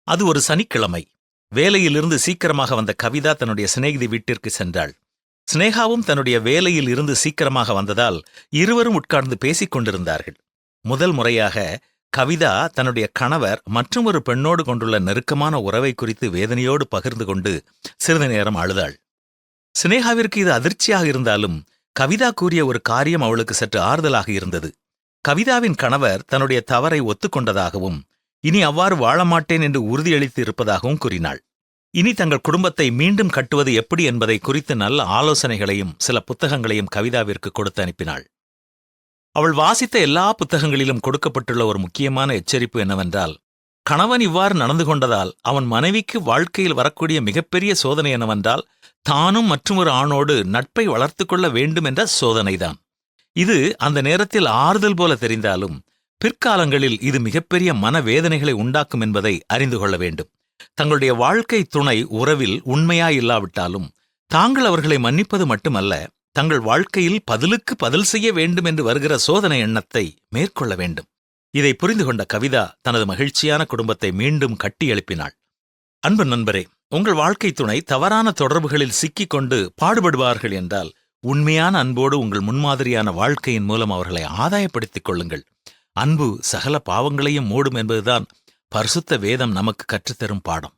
அது ஒரு சனிக்கிழமை. வேலையிலிருந்து சீக்கிரமாக வந்த கவிதா தன்னுடைய சிநேகிதி வீட்டிற்கு சென்றாள். சினேகாவும் தன்னுடைய வேலையில் இருந்து சீக்கிரமாக வந்ததால் இருவரும் உட்கார்ந்து பேசிக் கொண்டிருந்தார்கள். முதல் முறையாக கவிதா தன்னுடைய கணவர் மற்றொரு பெண்ணோடு கொண்டுள்ள நெருக்கமான உறவை குறித்து வேதனையோடு பகிர்ந்து கொண்டு சிறிது நேரம் அழுதாள். சினேகாவிற்கு இது அதிர்ச்சியாக இருந்தாலும் கவிதா கூறிய ஒரு காரியம் அவளுக்கு சற்று ஆறுதலாக இருந்தது. கவிதாவின் கணவர் தன்னுடைய தவறை ஒத்துக்கொண்டதாகவும் இனி அவ்வாறு வாழமாட்டேன் என்று உறுதியளித்து இருப்பதாகவும் கூறினாள். இனி தங்கள் குடும்பத்தை மீண்டும் கட்டுவது எப்படி என்பதை குறித்து நல்ல ஆலோசனைகளையும் சில புத்தகங்களையும் கவிதாவிற்கு கொடுத்து அனுப்பினாள். அவள் வாசித்த எல்லா புத்தகங்களிலும் கொடுக்கப்பட்டுள்ள ஒரு முக்கியமான எச்சரிப்பு என்னவென்றால், கணவன் இவ்வாறு நடந்து கொண்டதால் அவன் மனைவிக்கு வாழ்க்கையில் வரக்கூடிய மிகப்பெரிய சோதனை என்னவென்றால், தானும் மற்றொரு ஆணோடு நட்பை வளர்த்து கொள்ள வேண்டும் என்ற சோதனைதான். இது அந்த நேரத்தில் ஆறுதல் போல தெரிந்தாலும் பிற்காலங்களில் இது மிகப்பெரிய மனவேதனைகளை உண்டாக்கும் என்பதை அறிந்து கொள்ள வேண்டும். தங்களுடைய வாழ்க்கை துணை உறவில் உண்மையாயில்லாவிட்டாலும் தாங்கள் அவர்களை மன்னிப்பது மட்டுமல்ல, தங்கள் வாழ்க்கையில் பதிலுக்கு பதில் செய்ய வேண்டும் என்று வருகிற சோதனை எண்ணத்தை மேற்கொள்ள வேண்டும். இதை புரிந்து கொண்ட கவிதா தனது மகிழ்ச்சியான குடும்பத்தை மீண்டும் கட்டி எழுப்பினாள். அன்பு நண்பரே, உங்கள் வாழ்க்கை துணை தவறான தொடர்புகளில் சிக்கிக் கொண்டு பாடுபடுவார்கள் என்றால் உண்மையான அன்போடு உங்கள் முன்மாதிரியான வாழ்க்கையின் மூலம் அவர்களை ஆதாயப்படுத்திக் கொள்ளுங்கள். அன்பு சகல பாவங்களையும் மூடும் என்பதுதான் பரிசுத்த வேதம் நமக்கு கற்றுத்தரும் பாடம்.